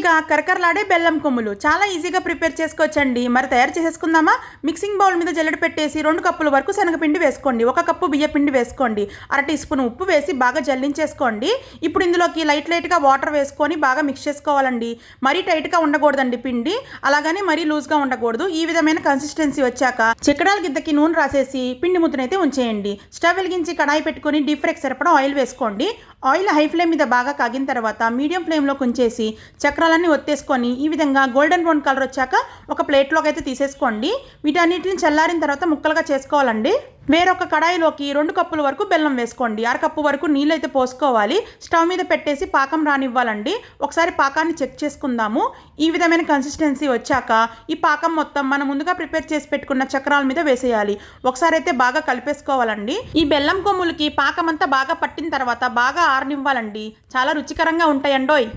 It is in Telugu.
క్రిస్పీగా కరకరలాడే బెల్లం కొమ్ములు చాలా ఈజీగా ప్రిపేర్ చేసుకోవచ్చండి. మరి తయారు చేసేసుకుందామా? మిక్సింగ్ బౌల్ మీద జల్లెడ పెట్టేసి 2 కప్పుల వరకు శనగపిండి వేసుకోండి, 1 కప్పు బియ్యపిండి వేసుకోండి, 1/2 టీ స్పూన్ ఉప్పు వేసి బాగా జల్లించేసుకోండి. ఇప్పుడు ఇందులోకి లైట్గా వాటర్ వేసుకొని బాగా మిక్స్ చేసుకోవాలండి. మరీ టైట్గా ఉండకూడదండి పిండి, అలాగని మరీ లూజ్గా ఉండకూడదు. ఈ విధమైన కన్సిస్టెన్సీ వచ్చాక చిక్కడాల గిద్దకి నూనె రాసేసి పిండి ముద్దనైతే ఉంచేయండి. స్టవ్ వెలిగించి కడాయి పెట్టుకొని డీప్ ఫ్రైకి సరిపడా ఆయిల్ వేసుకోండి. ఆయిల్ హై ఫ్లేమ్ మీద బాగా కాగిన తర్వాత మీడియం ఫ్లేమ్లో ఉంచేసి చక్రాలన్నీ ఒత్తేసుకొని ఈ విధంగా గోల్డెన్ బ్రౌన్ కలర్ వచ్చాక ఒక ప్లేట్లోకి అయితే తీసేసుకోండి. వీటన్నిటిని చల్లారిన తర్వాత ముక్కలుగా చేసుకోవాలండి. వేరొక కడాయిలోకి 2 కప్పుల వరకు బెల్లం వేసుకోండి, 1/2 కప్పు వరకు నీళ్ళు అయితే పోసుకోవాలి. స్టవ్ మీద పెట్టేసి పాకం రానివ్వాలండి. ఒకసారి పాకాన్ని చెక్ చేసుకుందాము. ఈ విధమైన కన్సిస్టెన్సీ వచ్చాక ఈ పాకం మొత్తం మనం ముందుగా ప్రిపేర్ చేసి పెట్టుకున్న చక్రాల మీద వేసేయాలి. ఒకసారి అయితే బాగా కలిపేసుకోవాలండి. ఈ బెల్లం కొమ్ములకి పాకం అంతా బాగా పట్టిన తర్వాత బాగా ఆరనివ్వాలండి. చాలా రుచికరంగా ఉంటాయండోయ్.